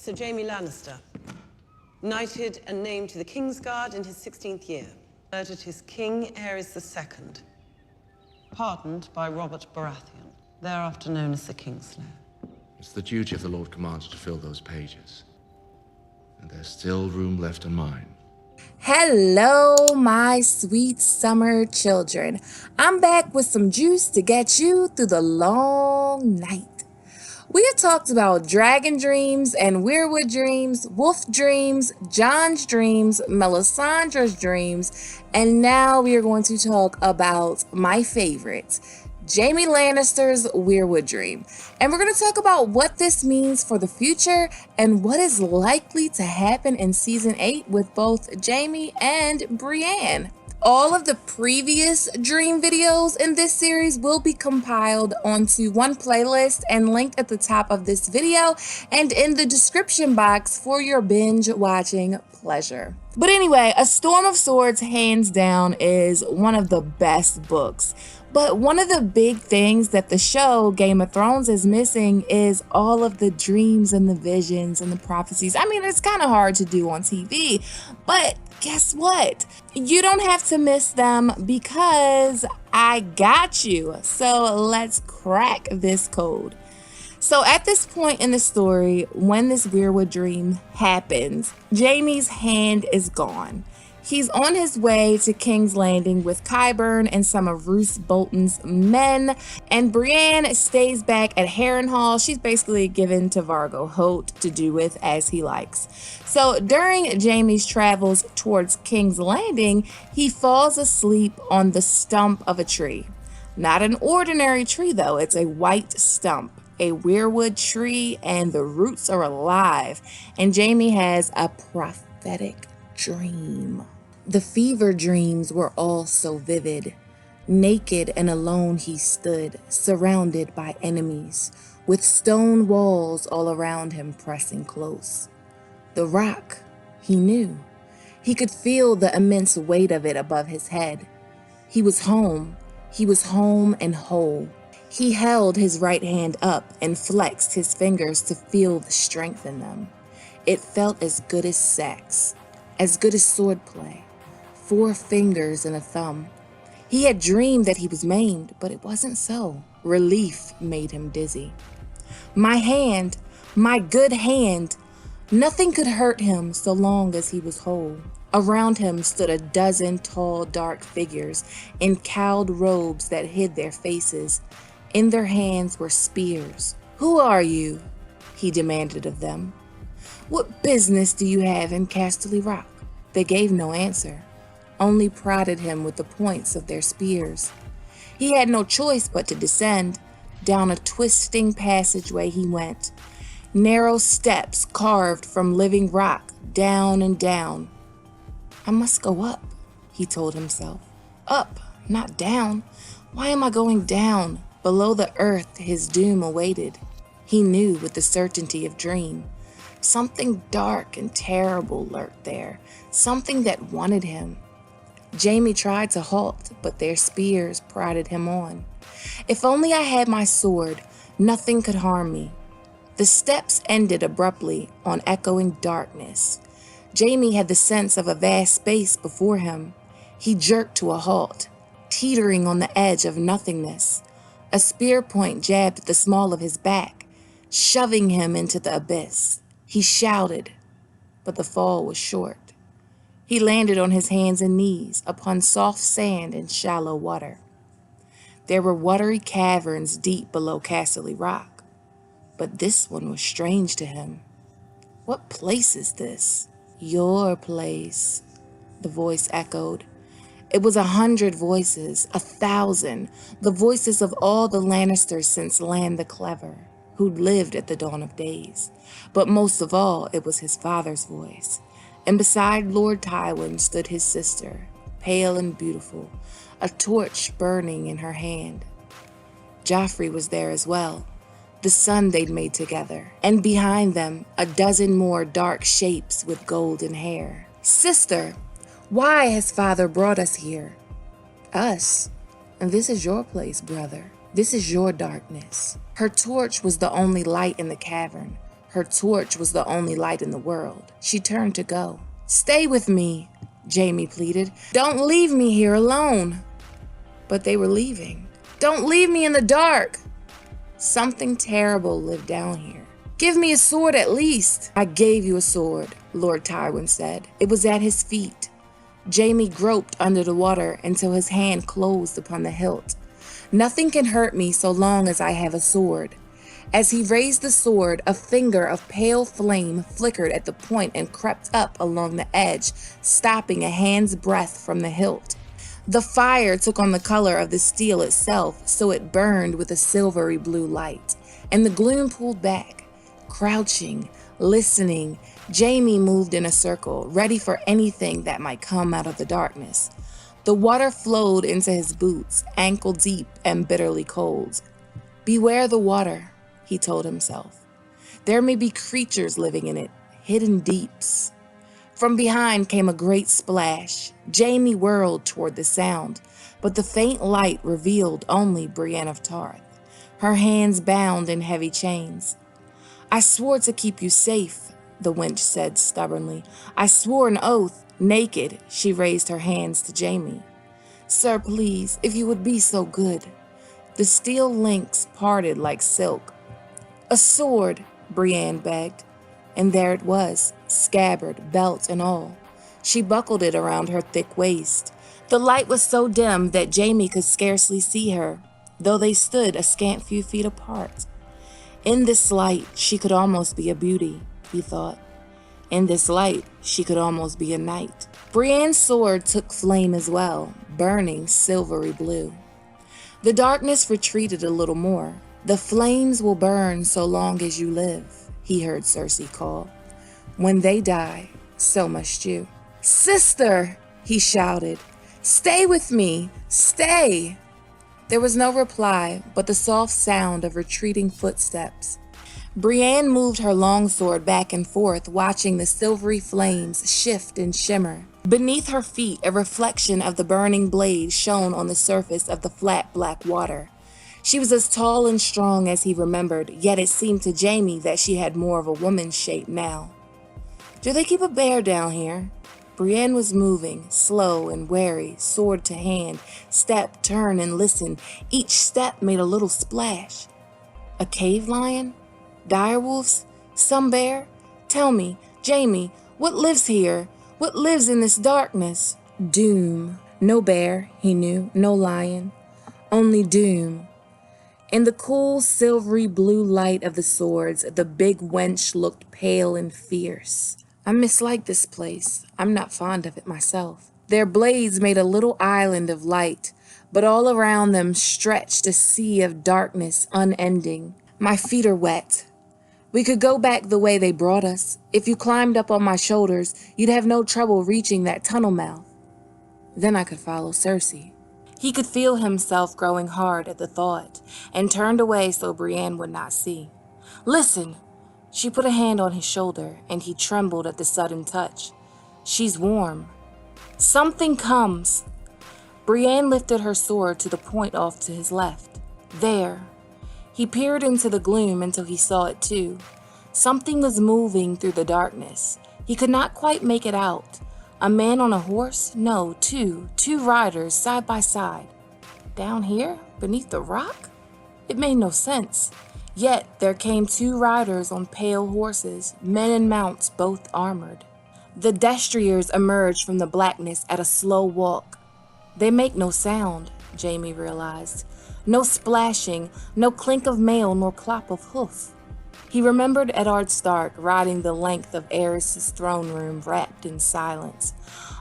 Sir Jaime Lannister, knighted and named to the King's Guard in his 16th year, murdered his king, Aerys II, pardoned by Robert Baratheon, thereafter known as the Kingslayer. It's the duty of the Lord Commander to fill those pages. And there's still room left in mine. Hello, my sweet summer children. I'm back with some juice to get you through the long night. We have talked about dragon dreams and weirwood dreams, wolf dreams, John's dreams, Melisandre's dreams, and now we are going to talk about my favorite, Jaime Lannister's weirwood dream. And we're going to talk about what this means for the future and what is likely to happen in season 8 with both Jaime and Brienne. All of the previous dream videos in this series will be compiled onto one playlist and linked at the top of this video and in the description box for your binge watching pleasure. But anyway, A Storm of Swords, hands down, is one of the best books. But one of the big things that the show Game of Thrones is missing is all of the dreams and the visions and the prophecies. I mean, it's kind of hard to do on TV, but guess what? You don't have to miss them because I got you. So let's crack this code. So at this point in the story, when this weirwood dream happens, Jaime's hand is gone. He's on his way to King's Landing with Qyburn and some of Roose Bolton's men, and Brienne stays back at Harrenhal. She's basically given to Vargo Hoat to do with as he likes. So during Jaime's travels towards King's Landing, he falls asleep on the stump of a tree. Not an ordinary tree though, it's a white stump, a weirwood tree, and the roots are alive, and Jaime has a prophetic dream. The fever dreams were all so vivid. Naked and alone he stood, surrounded by enemies, with stone walls all around him pressing close. The rock, he knew. He could feel the immense weight of it above his head. He was home. He was home and whole. He held his right hand up and flexed his fingers to feel the strength in them. It felt as good as sex, as good as swordplay. 4 fingers and a thumb. He had dreamed that he was maimed, but it wasn't so. Relief made him dizzy. My hand, my good hand. Nothing could hurt him so long as he was whole. Around him stood a dozen tall, dark figures in cowled robes that hid their faces. In their hands were spears. "Who are you?" he demanded of them. "What business do you have in Casterly Rock?" They gave no answer, only prodded him with the points of their spears. He had no choice but to descend. Down a twisting passageway he went. Narrow steps carved from living rock, down and down. "I must go up," he told himself. "Up, not down. Why am I going down?" Below the earth his doom awaited. He knew with the certainty of dream. Something dark and terrible lurked there, something that wanted him. Jaime tried to halt, but their spears prodded him on. "If only I had my sword, nothing could harm me." The steps ended abruptly on echoing darkness. Jaime had the sense of a vast space before him. He jerked to a halt, teetering on the edge of nothingness. A spear point jabbed at the small of his back, shoving him into the abyss. He shouted, but the fall was short. He landed on his hands and knees upon soft sand and shallow water. There were watery caverns deep below Casterly Rock, but this one was strange to him. "What place is this?" "Your place," the voice echoed. It was 100 voices, 1,000, the voices of all the Lannisters since Land the Clever, who'd lived at the dawn of days. But most of all, it was his father's voice. And beside Lord Tywin stood his sister, pale and beautiful, a torch burning in her hand. Joffrey was there as well, the son they'd made together, and behind them, a dozen more dark shapes with golden hair. "Sister, why has father brought us here?" "Us? And this is your place, brother. This is your darkness." Her torch was the only light in the cavern. Her torch was the only light in the world. She turned to go. "Stay with me," Jaime pleaded. "Don't leave me here alone." But they were leaving. "Don't leave me in the dark." Something terrible lived down here. "Give me a sword at least." "I gave you a sword," Lord Tywin said. It was at his feet. Jaime groped under the water until his hand closed upon the hilt. "Nothing can hurt me so long as I have a sword." As he raised the sword, a finger of pale flame flickered at the point and crept up along the edge, stopping a hand's breadth from the hilt. The fire took on the color of the steel itself, so it burned with a silvery blue light, and the gloom pulled back. Crouching, listening, Jaime moved in a circle, ready for anything that might come out of the darkness. The water flowed into his boots, ankle deep and bitterly cold. "Beware the water," he told himself. "There may be creatures living in it, hidden deeps." From behind came a great splash. Jaime whirled toward the sound, but the faint light revealed only Brienne of Tarth, her hands bound in heavy chains. "I swore to keep you safe," the wench said stubbornly. "I swore an oath." Naked, she raised her hands to Jaime. "Sir, please, if you would be so good." The steel links parted like silk. "A sword," Brienne begged. And there it was, scabbard, belt, and all. She buckled it around her thick waist. The light was so dim that Jaime could scarcely see her, though they stood a scant few feet apart. In this light, she could almost be a beauty, he thought. In this light, she could almost be a knight. Brienne's sword took flame as well, burning silvery blue. The darkness retreated a little more. "The flames will burn so long as you live," he heard Cersei call. "When they die, so must you." "Sister!" he shouted. "Stay with me! Stay!" There was no reply, but the soft sound of retreating footsteps. Brienne moved her longsword back and forth, watching the silvery flames shift and shimmer. Beneath her feet, a reflection of the burning blade shone on the surface of the flat black water. She was as tall and strong as he remembered, yet it seemed to Jaime that she had more of a woman's shape now. "Do they keep a bear down here?" Brienne was moving, slow and wary, sword to hand, step, turn, and listen. Each step made a little splash. A cave lion? Direwolves? Some bear? Tell me, Jaime, what lives here? What lives in this darkness? Doom. No bear, he knew, no lion. Only doom. In the cool, silvery blue light of the swords, the big wench looked pale and fierce. "I mislike this place. I'm not fond of it myself." Their blades made a little island of light, but all around them stretched a sea of darkness unending. "My feet are wet. We could go back the way they brought us. If you climbed up on my shoulders, you'd have no trouble reaching that tunnel mouth. Then I could follow Cersei." He could feel himself growing hard at the thought, and turned away so Brienne would not see. "Listen!" She put a hand on his shoulder, and he trembled at the sudden touch. "She's warm." "Something comes." Brienne lifted her sword to the point off to his left. There. He peered into the gloom until he saw it too. Something was moving through the darkness. He could not quite make it out. A man on a horse? No, two riders side by side. Down here? Beneath the rock? It made no sense. Yet there came two riders on pale horses, men and mounts both armored. The destriers emerged from the blackness at a slow walk. They make no sound, Jaime realized. No splashing, no clink of mail nor clop of hoof. He remembered Eddard Stark riding the length of Aerys' throne room wrapped in silence.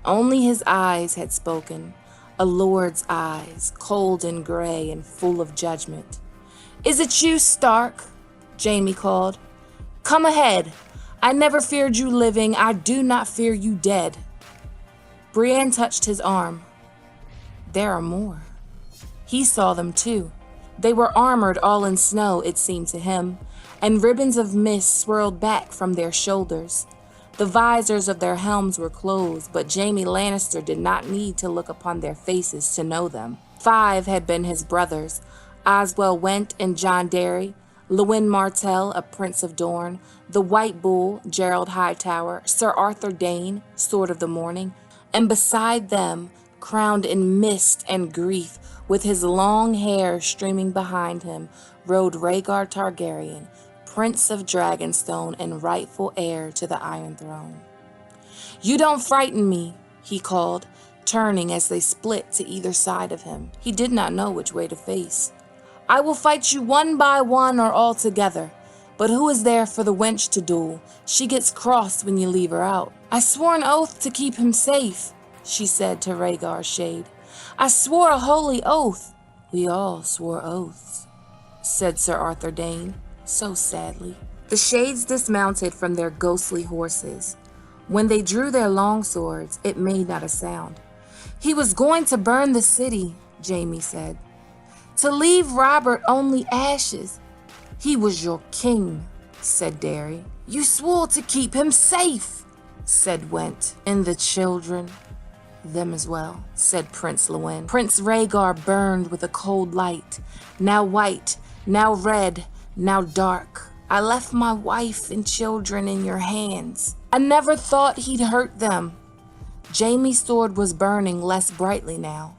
Only his eyes had spoken, a lord's eyes, cold and gray and full of judgment. "Is it you, Stark?" Jaime called. "Come ahead. I never feared you living. I do not fear you dead." Brienne touched his arm. There are more. He saw them too. They were armored all in snow, it seemed to him, and ribbons of mist swirled back from their shoulders. The visors of their helms were closed, but Jaime Lannister did not need to look upon their faces to know them. 5 had been his brothers, Oswell Went and Jon Darry, Lewin Martell, a Prince of Dorne, the White Bull, Gerald Hightower, Sir Arthur Dane, Sword of the Morning, and beside them, crowned in mist and grief, with his long hair streaming behind him, rode Rhaegar Targaryen, Prince of Dragonstone and rightful heir to the Iron Throne. "You don't frighten me," he called, turning as they split to either side of him. He did not know which way to face. "I will fight you one by one or all together. But who is there for the wench to duel? She gets cross when you leave her out." "I swore an oath to keep him safe," she said to Rhaegar's shade. "I swore a holy oath." "We all swore oaths," said Sir Arthur Dane, so sadly. The shades dismounted from their ghostly horses. When they drew their long swords, it made not a sound. "He was going to burn the city," Jaime said, "to leave Robert only ashes." "He was your king," said Derry. "You swore to keep him safe," said Went. "And the children?" "Them as well," said Prince Lewin. Prince Rhaegar burned with a cold light, now white, now red, now dark. "I left my wife and children in your hands. I never thought he'd hurt them." Jaime's sword was burning less brightly now.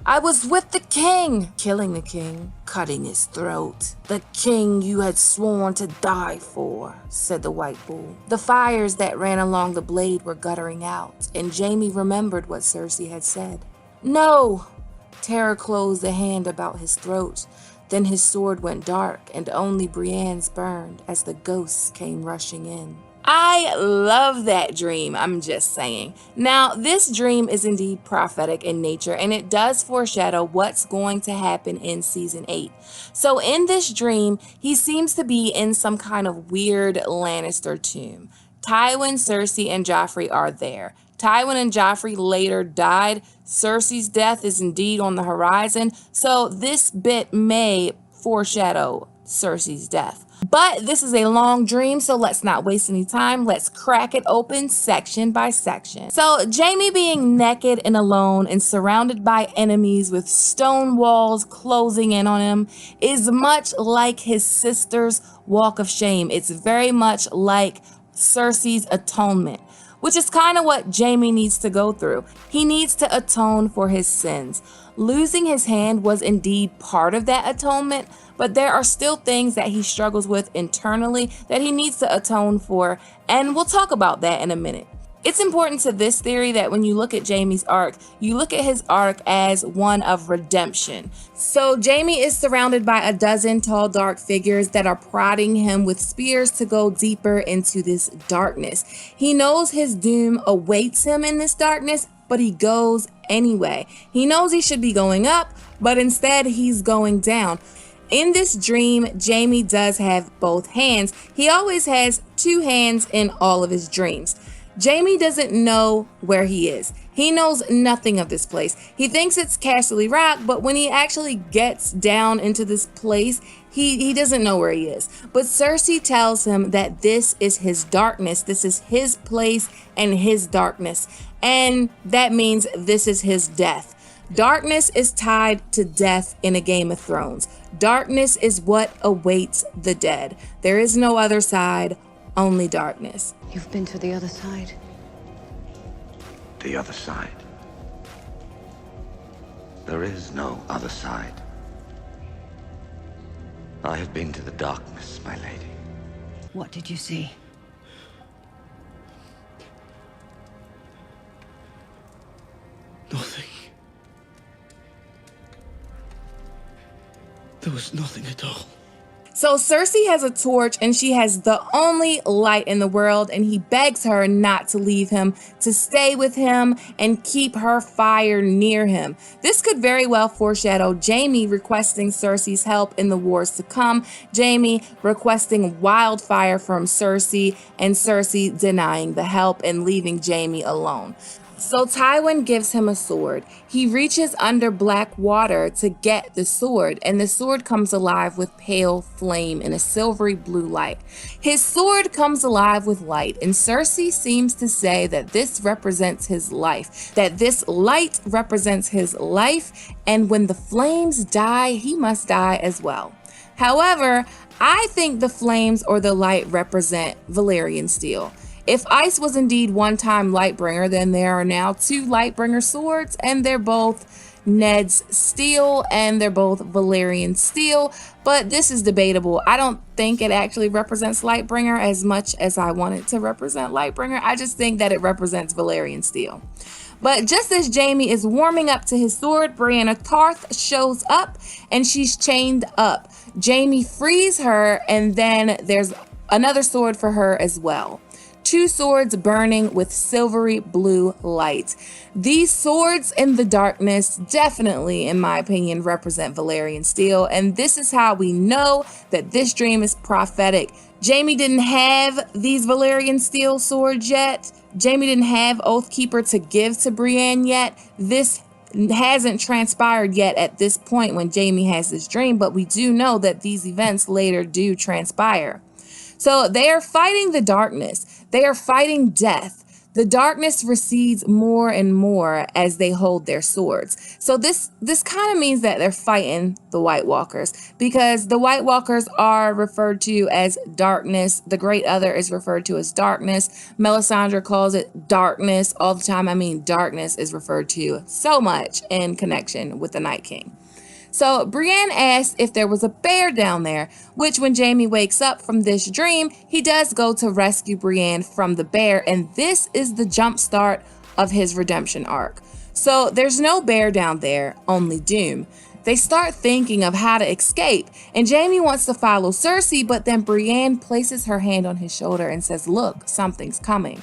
"I was with the king," killing the king, cutting his throat. "The king you had sworn to die for," said the White Bull. The fires that ran along the blade were guttering out, and Jaime remembered what Cersei had said. "No!" Terror closed a hand about his throat. Then his sword went dark, and only Brienne's burned as the ghosts came rushing in. I love that dream, I'm just saying. Now, this dream is indeed prophetic in nature, and it does foreshadow what's going to happen in season 8. So in this dream, he seems to be in some kind of weird Lannister tomb. Tywin, Cersei, and Joffrey are there. Tywin and Joffrey later died. Cersei's death is indeed on the horizon, so this bit may foreshadow Cersei's death. But this is a long dream, so let's not waste any time. Let's crack it open section by section. So Jaime being naked and alone and surrounded by enemies with stone walls closing in on him is much like his sister's walk of shame. It's very much like Cersei's atonement, which is kind of what Jaime needs to go through. He needs to atone for his sins. Losing his hand was indeed part of that atonement, but there are still things that he struggles with internally that he needs to atone for, and we'll talk about that in a minute. It's important to this theory that when you look at Jaime's arc, you look at his arc as one of redemption. So Jaime is surrounded by a dozen tall dark figures that are prodding him with spears to go deeper into this darkness. He knows his doom awaits him in this darkness, but he goes anyway. He knows he should be going up, but instead he's going down. In this dream, Jaime does have both hands. He always has two hands in all of his dreams. Jaime doesn't know where he is. He knows nothing of this place. He thinks it's Casterly Rock, but when he actually gets down into this place, he doesn't know where he is. But Cersei tells him that this is his darkness. This is his place and his darkness. And that means this is his death. Darkness is tied to death in a Game of Thrones. Darkness is what awaits the dead. There is no other side, only darkness. You've been to the other side. The other side. There is no other side. I have been to the darkness, my lady. What did you see? Nothing. There was nothing at all. So Cersei has a torch and she has the only light in the world, and he begs her not to leave him, to stay with him and keep her fire near him. This could very well foreshadow Jaime requesting Cersei's help in the wars to come, Jaime requesting wildfire from Cersei, and Cersei denying the help and leaving Jaime alone. So Tywin gives him a sword. He reaches under black water to get the sword, and the sword comes alive with pale flame in a silvery blue light. His sword comes alive with light, and Cersei seems to say that this represents his life, that this light represents his life, and when the flames die, he must die as well. However, I think the flames or the light represent Valyrian steel. If ice was indeed one-time Lightbringer, then there are now 2 Lightbringer swords, and they're both Ned's steel and they're both Valyrian steel, but this is debatable. I don't think it actually represents Lightbringer as much as I want it to represent Lightbringer. I just think that it represents Valyrian steel. But just as Jaime is warming up to his sword, Brienne of Tarth shows up and she's chained up. Jaime frees her, and then there's another sword for her as well. 2 swords burning with silvery blue light. These swords in the darkness definitely, in my opinion, represent Valyrian steel, and this is how we know that this dream is prophetic. Jaime didn't have these Valyrian steel swords yet. Jaime didn't have Oathkeeper to give to Brienne yet. This hasn't transpired yet at this point when Jaime has this dream, but we do know that these events later do transpire. So they are fighting the darkness. They are fighting death. The darkness recedes more and more as they hold their swords. So this kind of means that they're fighting the White Walkers, because the White Walkers are referred to as darkness. The Great Other is referred to as darkness. Melisandre calls it darkness all the time. I mean, darkness is referred to so much in connection with the Night King. So Brienne asks if there was a bear down there, which when Jaime wakes up from this dream, he does go to rescue Brienne from the bear, and this is the jump start of his redemption arc. So there's no bear down there, only doom. They start thinking of how to escape, and Jaime wants to follow Cersei, but then Brienne places her hand on his shoulder and says, "Look, something's coming."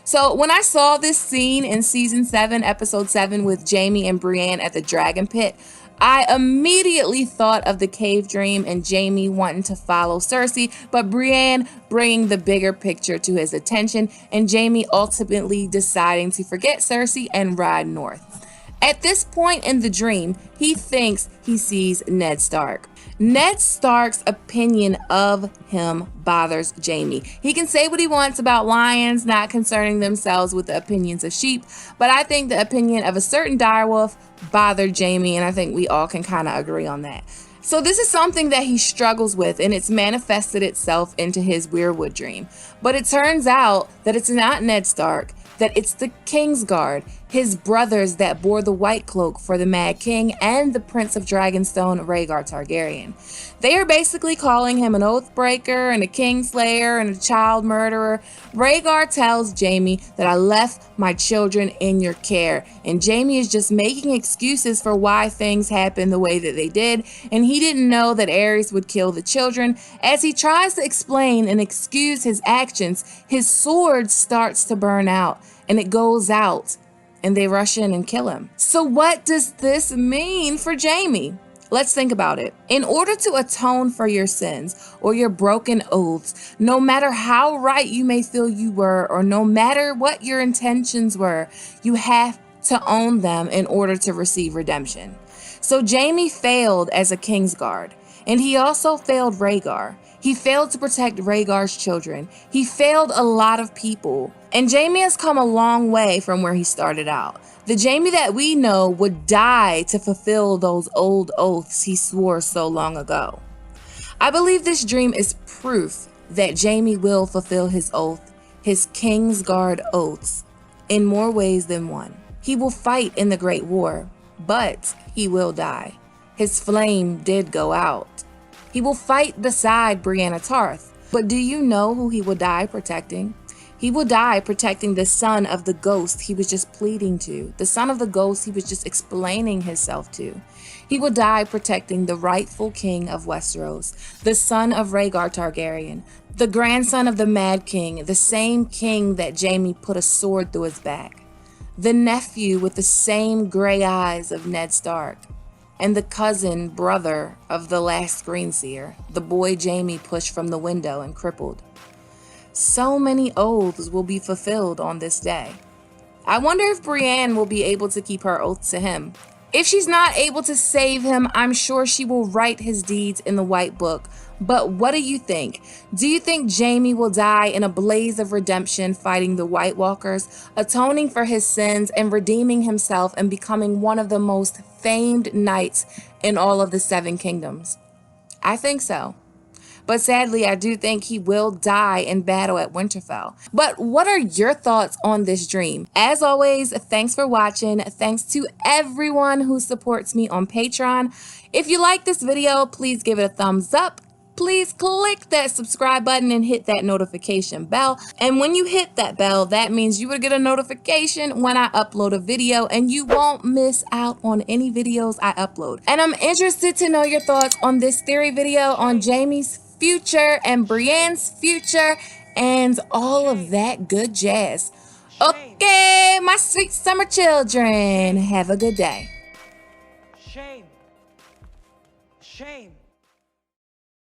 So when I saw this scene in season 7, episode 7 with Jaime and Brienne at the dragon pit, I immediately thought of the cave dream and Jaime wanting to follow Cersei, but Brienne bringing the bigger picture to his attention, and Jaime ultimately deciding to forget Cersei and ride north. At this point in the dream, he thinks he sees Ned Stark. Ned Stark's opinion of him bothers Jaime. He can say what he wants about lions not concerning themselves with the opinions of sheep, but I think the opinion of a certain direwolf bothered Jaime, and I think we all can kind of agree on that. So this is something that he struggles with, and it's manifested itself into his Weirwood dream. But it turns out that it's not Ned Stark, that it's the Kingsguard, his brothers that bore the white cloak for the Mad King and the Prince of Dragonstone, Rhaegar Targaryen. They are basically calling him an oathbreaker and a kingslayer and a child murderer. Rhaegar tells Jaime that I left my children in your care, and Jaime is just making excuses for why things happened the way that they did, and he didn't know that Aerys would kill the children. As he tries to explain and excuse his actions, his sword starts to burn out, and it goes out, and they rush in and kill him. So what does this mean for Jaime? Let's think about it. In order to atone for your sins or your broken oaths, no matter how right you may feel you were, or no matter what your intentions were, you have to own them in order to receive redemption. So Jaime failed as a Kingsguard, and he also failed Rhaegar. He failed to protect Rhaegar's children. He failed a lot of people. And Jaime has come a long way from where he started out. The Jaime that we know would die to fulfill those old oaths he swore so long ago. I believe this dream is proof that Jaime will fulfill his oath, his Kingsguard oaths, in more ways than one. He will fight in the Great War, but he will die. His flame did go out. He will fight beside Brienne of Tarth, but do you know who he will die protecting? He will die protecting the son of the ghost he was just pleading to, the son of the ghost he was just explaining himself to. He will die protecting the rightful king of Westeros, the son of Rhaegar Targaryen, the grandson of the Mad King, the same king that Jaime put a sword through his back, the nephew with the same gray eyes of Ned Stark, and the cousin brother of the last Greenseer, the boy Jaime pushed from the window and crippled. So many oaths will be fulfilled on this day. I wonder if Brienne will be able to keep her oath to him. If she's not able to save him, I'm sure she will write his deeds in the White Book. But what do you think? Do you think Jaime will die in a blaze of redemption fighting the White Walkers, atoning for his sins and redeeming himself and becoming one of the most famed knights in all of the Seven Kingdoms? I think so. But sadly, I do think he will die in battle at Winterfell. But what are your thoughts on this dream? As always, thanks for watching. Thanks to everyone who supports me on Patreon. If you like this video, please give it a thumbs up. Please click that subscribe button and hit that notification bell. And when you hit that bell, that means you will get a notification when I upload a video and you won't miss out on any videos I upload. And I'm interested to know your thoughts on this theory video on Jaime's future and Brienne's future and all of that good jazz. Okay, my sweet summer children, have a good day. Shame. Shame.